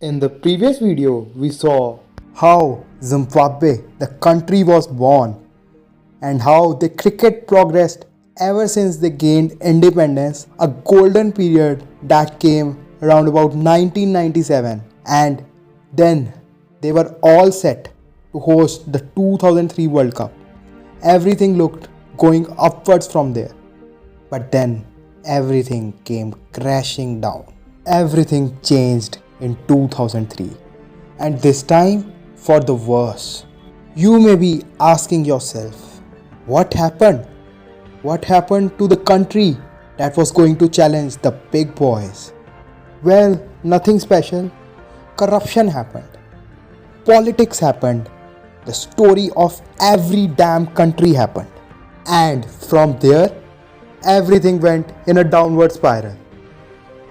In the previous video, we saw how Zimbabwe, the country, was born and how the cricket progressed ever since they gained independence, a golden period that came around about 1997, and then they were all set to host the 2003 World Cup. Everything looked going upwards from there. But then everything came crashing down. Everything changed in 2003, and this time for the worse. You may be asking yourself, what happened? What happened to the country that was going to challenge the big boys? Well, nothing special. Corruption happened. Politics happened. The story of every damn country happened. And from there, everything went in a downward spiral.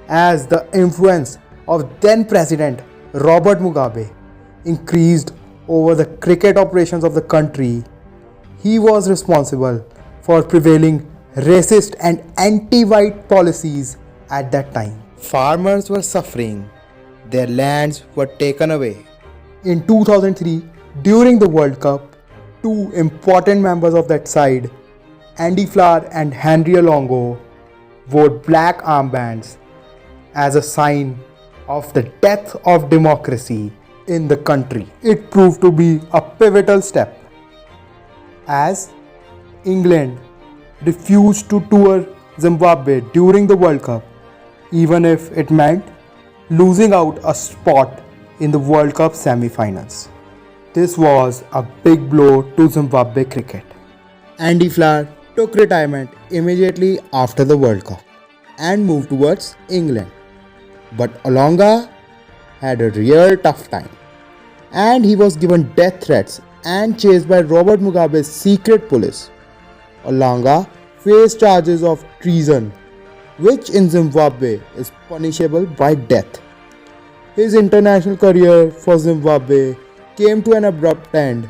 As the influence of then President Robert Mugabe increased over the cricket operations of the country, he was responsible for prevailing racist and anti-white policies at that time. Farmers were suffering, their lands were taken away. In 2003, during the World Cup, two important members of that side, Andy Flower and Henry Olongo, wore black armbands as a sign of the death of democracy in the country. It proved to be a pivotal step, as England refused to tour Zimbabwe during the World Cup, even if it meant losing out a spot in the World Cup semi-finals. This was a big blow to Zimbabwe cricket. Andy Flower took retirement immediately after the World Cup and moved towards England. But Olonga had a real tough time, and he was given death threats and chased by Robert Mugabe's secret police. Olonga faced charges of treason, which in Zimbabwe is punishable by death. His international career for Zimbabwe came to an abrupt end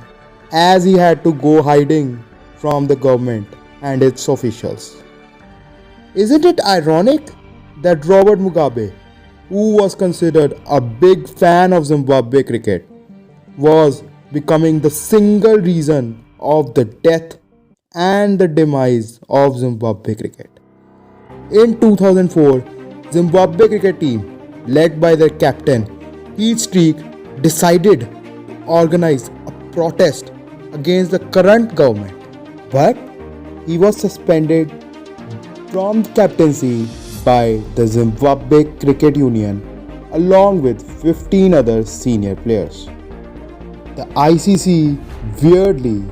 as he had to go hiding from the government and its officials. Isn't it ironic that Robert Mugabe, who was considered a big fan of Zimbabwe cricket, was becoming the single reason of the death and the demise of Zimbabwe cricket? In 2004, Zimbabwe cricket team, led by their captain Heath Streak, decided to organize a protest against the current government, but he was suspended from captaincy by the Zimbabwe Cricket Union along with 15 other senior players. The ICC weirdly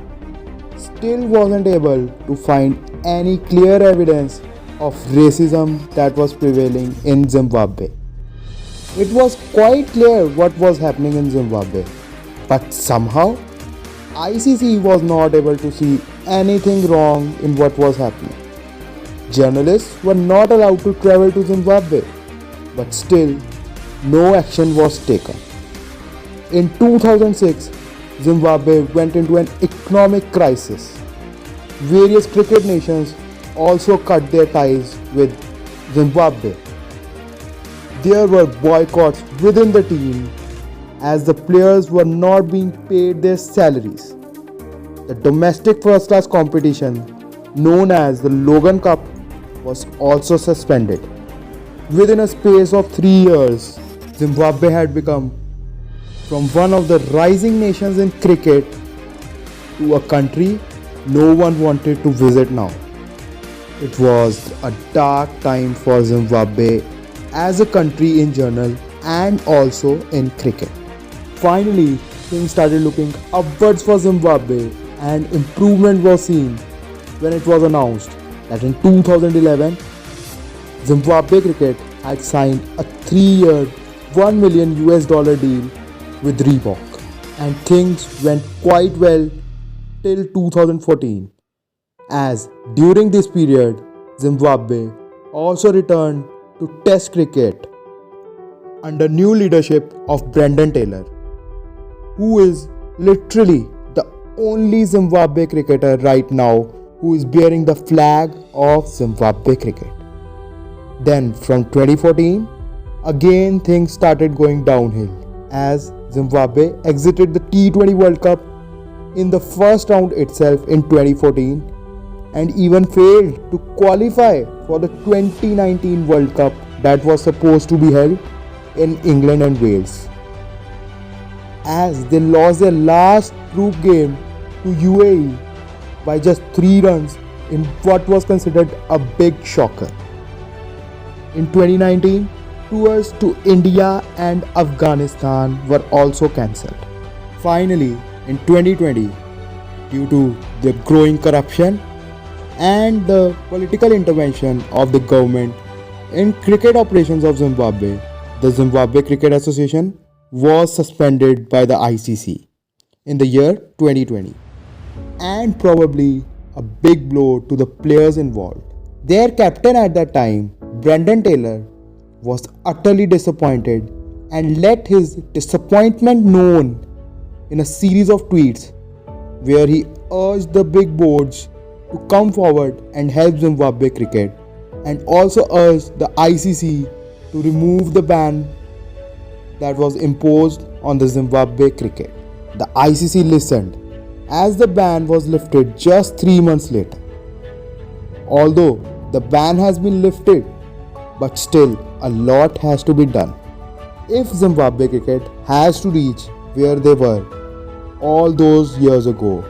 still wasn't able to find any clear evidence of racism that was prevailing in Zimbabwe. It was quite clear what was happening in Zimbabwe, but somehow ICC was not able to see anything wrong in what was happening. Journalists were not allowed to travel to Zimbabwe, but still no action was taken. In 2006, Zimbabwe went into an economic crisis. Various cricket nations also cut their ties with Zimbabwe. There were boycotts within the team as the players were not being paid their salaries. The domestic first-class competition, known as the Logan Cup, was also suspended. Within a space of 3 years, Zimbabwe had become from one of the rising nations in cricket to a country no one wanted to visit now. It was a dark time for Zimbabwe as a country in general and also in cricket. Finally, things started looking upwards for Zimbabwe and improvement was seen when it was announced that in 2011, Zimbabwe Cricket had signed a 3-year $1 million deal with Reebok, and things went quite well till 2014, as during this period, Zimbabwe also returned to Test cricket under new leadership of Brendan Taylor, who is literally the only Zimbabwe cricketer right now who is bearing the flag of Zimbabwe cricket. Then from 2014, again things started going downhill as Zimbabwe exited the T20 World Cup in the first round itself in 2014 and even failed to qualify for the 2019 World Cup that was supposed to be held in England and Wales, as they lost their last group game to UAE by just 3 runs in what was considered a big shocker. In 2019, tours to India and Afghanistan were also cancelled. Finally, in 2020, due to the growing corruption and the political intervention of the government in cricket operations of Zimbabwe, the Zimbabwe Cricket Association was suspended by the ICC in the year 2020, and probably a big blow to the players involved. Their captain at that time, Brendan Taylor, was utterly disappointed and let his disappointment known in a series of tweets where he urged the big boards to come forward and help Zimbabwe cricket, and also urged the ICC to remove the ban that was imposed on the Zimbabwe cricket. The ICC listened as the ban was lifted just 3 months later. Although the ban has been lifted, but still a lot has to be done if Zimbabwe cricket has to reach where they were all those years ago,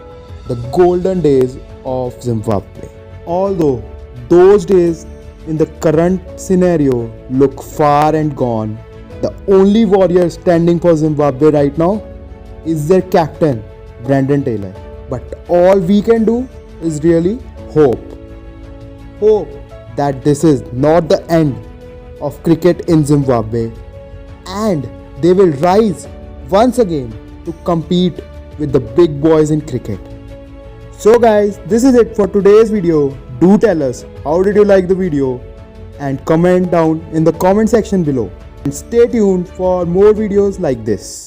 the golden days of Zimbabwe. Although those days in the current scenario look far and gone, the only warrior standing for Zimbabwe right now is their captain, Brendan Taylor. But all we can do is really hope. Hope that this is not the end of cricket in Zimbabwe and they will rise once again to compete with the big boys in cricket. So guys, this is it for today's video. Do tell us how did you like the video and comment down in the comment section below. And stay tuned for more videos like this.